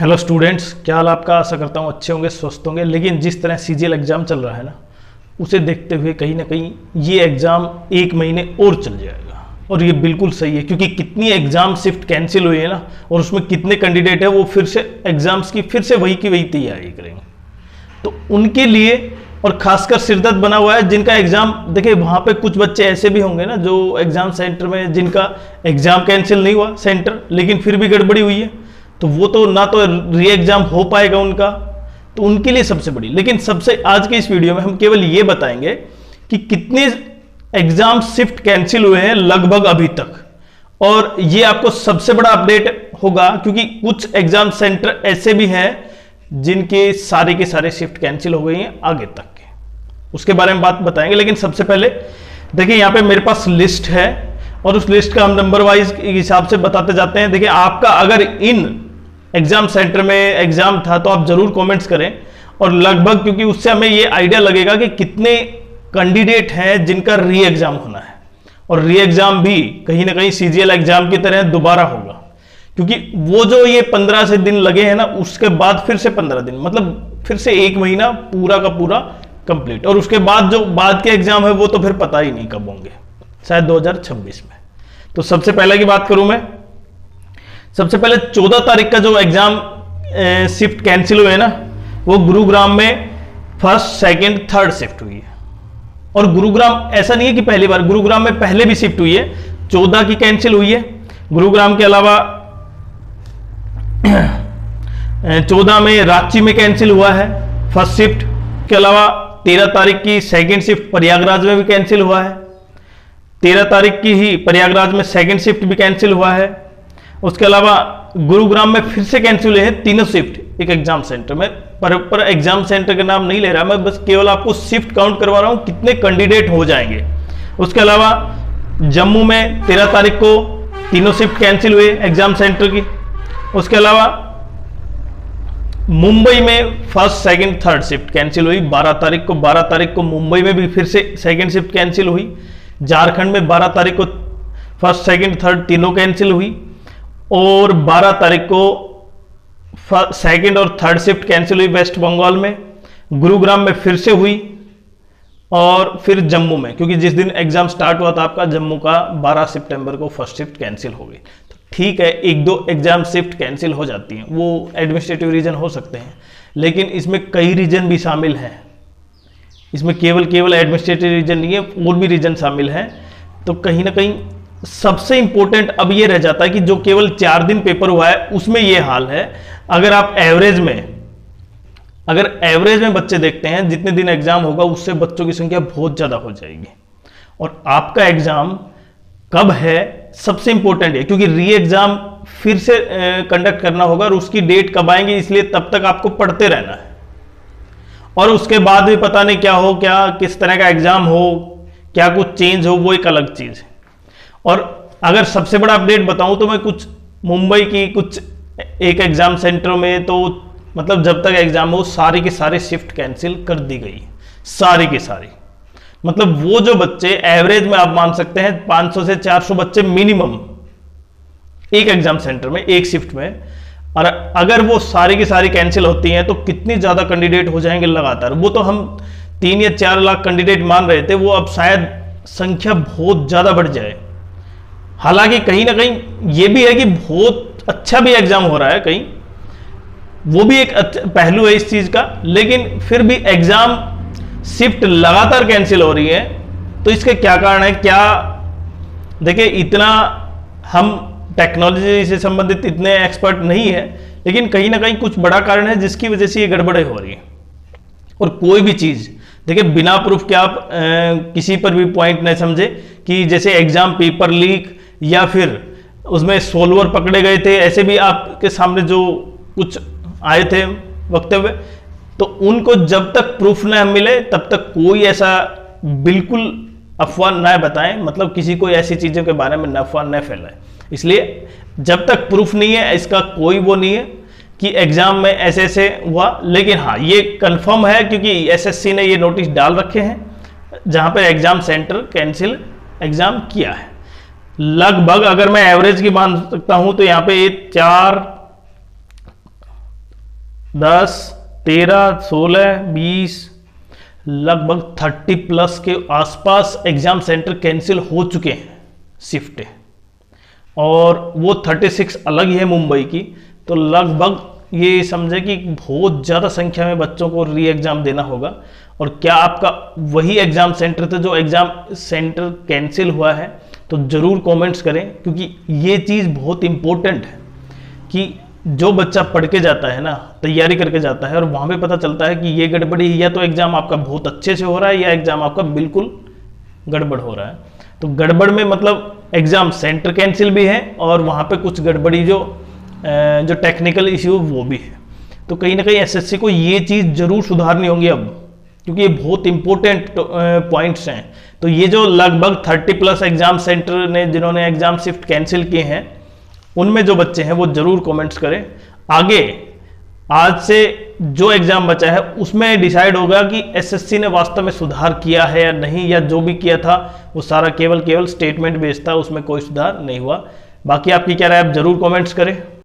Hello students, क्या हाल आपका। आशा करता हूँ अच्छे होंगे, स्वस्थ होंगे। लेकिन जिस तरह सीजीएल एग्जाम चल रहा है ना, उसे देखते हुए कहीं ना कहीं ये एग्जाम 1 महीने और चल जाएगा। और ये बिल्कुल सही है, क्योंकि कितनी एग्जाम शिफ्ट कैंसिल हुई है ना, और उसमें कितने कैंडिडेट है वो फिर से एग्जाम्स की फिर से वही की वही तैयारी करेंगे। तो उनके लिए और खासकर सिरदर्द बना हुआ है जिनका एग्जाम, देखिए वहां पे कुछ बच्चे ऐसे भी होंगे ना जो एग्जाम सेंटर में जिनका एग्जाम कैंसिल नहीं हुआ सेंटर, लेकिन फिर भी गड़बड़ी हुई है, तो वो तो ना तो री एग्जाम हो पाएगा उनका, तो उनके लिए सबसे बड़ी। लेकिन सबसे आज के इस वीडियो में हम केवल ये बताएंगे कि कितने एग्जाम शिफ्ट कैंसिल हुए हैं लगभग अभी तक, और ये आपको सबसे बड़ा अपडेट होगा, क्योंकि कुछ एग्जाम सेंटर ऐसे भी हैं जिनके सारे के सारे शिफ्ट कैंसिल हो गई हैं आगे तक के, उसके बारे में बात बताएंगे। लेकिन सबसे पहले देखिए यहाँ पे मेरे पास लिस्ट है, और उस लिस्ट का हम नंबर वाइज हिसाब से बताते जाते हैं। देखिए आपका अगर इन एग्जाम सेंटर में एग्जाम था तो आप जरूर कमेंट्स करें, और लगभग, क्योंकि उससे हमें ये आइडिया लगेगा कि कितने कैंडिडेट हैं जिनका री एग्जाम होना है। और री एग्जाम भी कहीं ना कहीं सीजीएल एग्जाम की तरह दोबारा होगा, क्योंकि वो जो ये 15 से दिन लगे हैं ना, उसके बाद फिर से 15 दिन, मतलब फिर से 1 महीना पूरा का पूरा कंप्लीट। और उसके बाद जो बाद के एग्जाम है वो तो फिर पता ही नहीं कब होंगे, शायद 2026 में। तो सबसे पहले की बात करूं मैं, सबसे पहले 14 तारीख का जो एग्जाम शिफ्ट कैंसिल हुए ना, वो गुरुग्राम में फर्स्ट, सेकंड, थर्ड शिफ्ट हुई है। और गुरुग्राम ऐसा नहीं है कि पहली बार, गुरुग्राम में पहले भी शिफ्ट हुई है, 14 की कैंसिल हुई है। गुरुग्राम के अलावा 14 में रांची में कैंसिल हुआ है फर्स्ट शिफ्ट के अलावा। 13 तारीख की सेकंड शिफ्ट प्रयागराज में भी कैंसिल हुआ है। 13 तारीख की ही प्रयागराज में सेकंड शिफ्ट भी कैंसिल हुआ है। उसके अलावा गुरुग्राम में फिर से कैंसिल हुए हैं 3 शिफ्ट एक एग्जाम सेंटर में। पर एग्जाम सेंटर का नाम नहीं ले रहा मैं, बस केवल आपको शिफ्ट काउंट करवा रहा हूं कितने कैंडिडेट हो जाएंगे। उसके अलावा जम्मू में 13 तारीख को 3 शिफ्ट कैंसिल हुए एग्जाम सेंटर की। उसके अलावा मुंबई में first, second, third shift cancel हुई 12 तारीख को। 12 तारीख को मुंबई में भी फिर से सेकंड शिफ्ट कैंसिल हुई। झारखंड में 12 तारीख को फर्स्ट, सेकंड, थर्ड तीनों कैंसिल हुई। और 12 तारीख को सेकंड और थर्ड शिफ्ट कैंसिल हुई वेस्ट बंगाल में। गुरुग्राम में फिर से हुई, और फिर जम्मू में, क्योंकि जिस दिन एग्जाम स्टार्ट हुआ था आपका जम्मू का, 12 सितंबर को फर्स्ट शिफ्ट कैंसिल हो गई। तो ठीक है, 1-2 एग्जाम शिफ्ट कैंसिल हो जाती हैं, वो एडमिनिस्ट्रेटिव रीजन हो सकते हैं, लेकिन इसमें कई रीजन भी शामिल हैं। इसमें केवल एडमिनिस्ट्रेटिव रीजन नहीं है, और भी रीजन शामिल हैं। तो कहीं ना कहीं सबसे इंपॉर्टेंट अब ये रह जाता है कि जो केवल 4 दिन पेपर हुआ है उसमें ये हाल है। अगर आप एवरेज में बच्चे देखते हैं, जितने दिन एग्जाम होगा उससे बच्चों की संख्या बहुत ज्यादा हो जाएगी। और आपका एग्जाम कब है सबसे इंपॉर्टेंट है, क्योंकि री एग्जाम फिर से कंडक्ट करना होगा, और उसकी डेट कब आएंगी, इसलिए तब तक आपको पढ़ते रहना है। और उसके बाद भी पता नहीं क्या हो, क्या किस तरह का एग्जाम हो, क्या कुछ चेंज हो, वो एक अलग चीज है। और अगर सबसे बड़ा अपडेट बताऊं तो मैं कुछ मुंबई की कुछ एक एग्जाम सेंटर में, तो मतलब जब तक एग्जाम हो सारे के सारे शिफ्ट कैंसिल कर दी गई, सारी की सारी। मतलब वो जो बच्चे एवरेज में आप मान सकते हैं 500 से 400 बच्चे मिनिमम एक एग्जाम सेंटर में एक शिफ्ट में, और अगर वो सारी की सारी कैंसिल होती हैं तो कितनी ज्यादा कैंडिडेट हो जाएंगे लगातार। वो तो हम 3 या 4 लाख कैंडिडेट मान रहे थे, वो अब शायद संख्या बहुत ज्यादा बढ़ जाए। हालांकि कहीं ना कहीं ये भी है कि बहुत अच्छा भी एग्जाम हो रहा है कहीं, वो भी एक पहलू है इस चीज का। लेकिन फिर भी एग्जाम शिफ्ट लगातार कैंसिल हो रही है, तो इसके क्या कारण है, क्या देखिए, इतना हम टेक्नोलॉजी से संबंधित इतने एक्सपर्ट नहीं है, लेकिन कहीं ना कहीं कुछ बड़ा कारण है जिसकी वजह से ये गड़बड़े हो रही है। और कोई भी चीज देखिए बिना प्रूफ के आप किसी पर भी पॉइंट नहीं समझे कि जैसे एग्जाम पेपर लीक या फिर उसमें सोल्वर पकड़े गए थे, ऐसे भी आपके सामने जो कुछ आए थे वक्तव्य, तो उनको जब तक प्रूफ न मिले तब तक कोई ऐसा बिल्कुल अफवाह न बताएं, मतलब किसी को ऐसी चीजों के बारे में अफवाह न फैलाएं। इसलिए जब तक प्रूफ नहीं है इसका कोई वो नहीं है कि एग्जाम में ऐसे ऐसे हुआ। लेकिन हाँ, ये कंफर्म है क्योंकि एसएससी ने ये नोटिस डाल रखे हैं जहां पर एग्जाम सेंटर कैंसिल एग्जाम किया है। लगभग अगर मैं एवरेज की मान सकता हूं तो यहाँ पे 4 10, 13, 16, 20, लगभग 30 प्लस के आसपास एग्जाम सेंटर कैंसिल हो चुके हैं, शिफ्ट, और वो 36 अलग ही है मुंबई की। तो लगभग ये समझे कि बहुत ज़्यादा संख्या में बच्चों को री एग्ज़ाम देना होगा। और क्या आपका वही एग्ज़ाम सेंटर थे जो एग्ज़ाम सेंटर कैंसिल हुआ है, तो ज़रूर कमेंट्स करें, क्योंकि ये चीज़ बहुत इम्पोर्टेंट है कि जो बच्चा पढ़ के जाता है ना, तैयारी करके जाता है, और वहाँ पे पता चलता है कि ये गड़बड़ी, या तो एग्ज़ाम आपका बहुत अच्छे से हो रहा है या एग्ज़ाम आपका बिल्कुल गड़बड़ हो रहा है। तो गड़बड़ में मतलब एग्ज़ाम सेंटर कैंसिल भी है और वहाँ पे कुछ गड़बड़ी जो टेक्निकल इश्यू वो भी है। तो कहीं ना कहीं एसएससी को ये चीज़ ज़रूर सुधारनी होगी अब, क्योंकि ये बहुत इंपॉर्टेंट पॉइंट्स हैं। तो ये जो लगभग 30 प्लस एग्जाम सेंटर ने जिन्होंने एग्जाम शिफ्ट कैंसिल किए हैं, उनमें जो बच्चे हैं वो जरूर कमेंट्स करें। आगे आज से जो एग्जाम बचा है उसमें डिसाइड होगा कि एसएससी ने वास्तव में सुधार किया है या नहीं, या जो भी किया था वो सारा केवल स्टेटमेंट बेस्ड था, उसमें कोई सुधार नहीं हुआ। बाकी आपकी क्या राय, आप जरूर कमेंट्स करें।